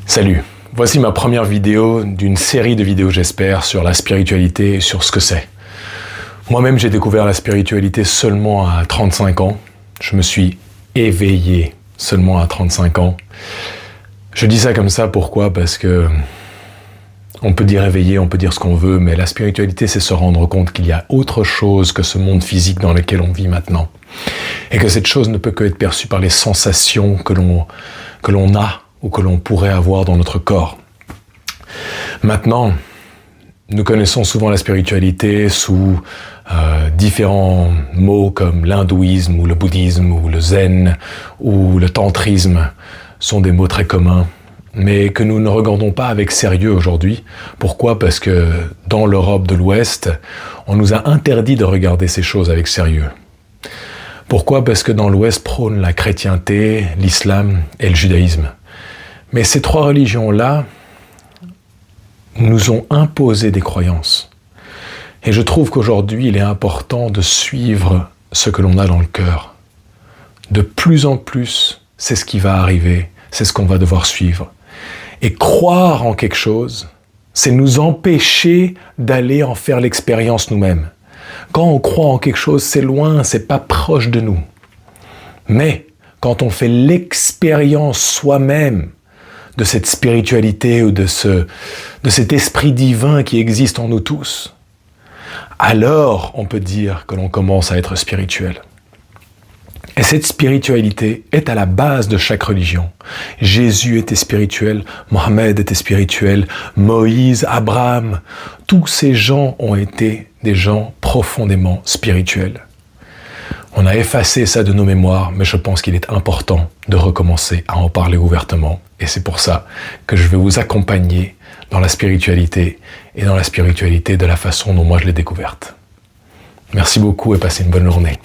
Salut, voici ma première vidéo d'une série de vidéos, j'espère, sur la spiritualité et sur ce que c'est. Moi-même, j'ai découvert la spiritualité seulement à 35 ans. Je me suis éveillé seulement à 35 ans. Je dis ça comme ça, pourquoi? Parce que on peut dire éveillé, on peut dire ce qu'on veut, mais la spiritualité, c'est se rendre compte qu'il y a autre chose que ce monde physique dans lequel on vit maintenant. Et que cette chose ne peut que être perçue par les sensations que l'on a ou que l'on pourrait avoir dans notre corps. Maintenant, nous connaissons souvent la spiritualité sous différents mots comme l'hindouisme ou le bouddhisme ou le zen ou le tantrisme sont des mots très communs, mais que nous ne regardons pas avec sérieux aujourd'hui. Pourquoi? Parce que dans l'Europe de l'Ouest, on nous a interdit de regarder ces choses avec sérieux. Pourquoi? Parce que dans l'Ouest prône la chrétienté, l'islam et le judaïsme. Mais ces trois religions-là nous ont imposé des croyances. Et je trouve qu'aujourd'hui, il est important de suivre ce que l'on a dans le cœur. De plus en plus, c'est ce qui va arriver, c'est ce qu'on va devoir suivre. Et croire en quelque chose, c'est nous empêcher d'aller en faire l'expérience nous-mêmes. Quand on croit en quelque chose, c'est loin, c'est pas proche de nous. Mais quand on fait l'expérience soi-même de cette spiritualité ou de cet esprit divin qui existe en nous tous, alors on peut dire que l'on commence à être spirituel. Et cette spiritualité est à la base de chaque religion. Jésus était spirituel, Mohammed était spirituel, Moïse, Abraham, tous ces gens ont été des gens profondément spirituels. On a effacé ça de nos mémoires, mais je pense qu'il est important de recommencer à en parler ouvertement. Et c'est pour ça que je vais vous accompagner dans la spiritualité et dans la spiritualité de la façon dont moi je l'ai découverte. Merci beaucoup et passez une bonne journée.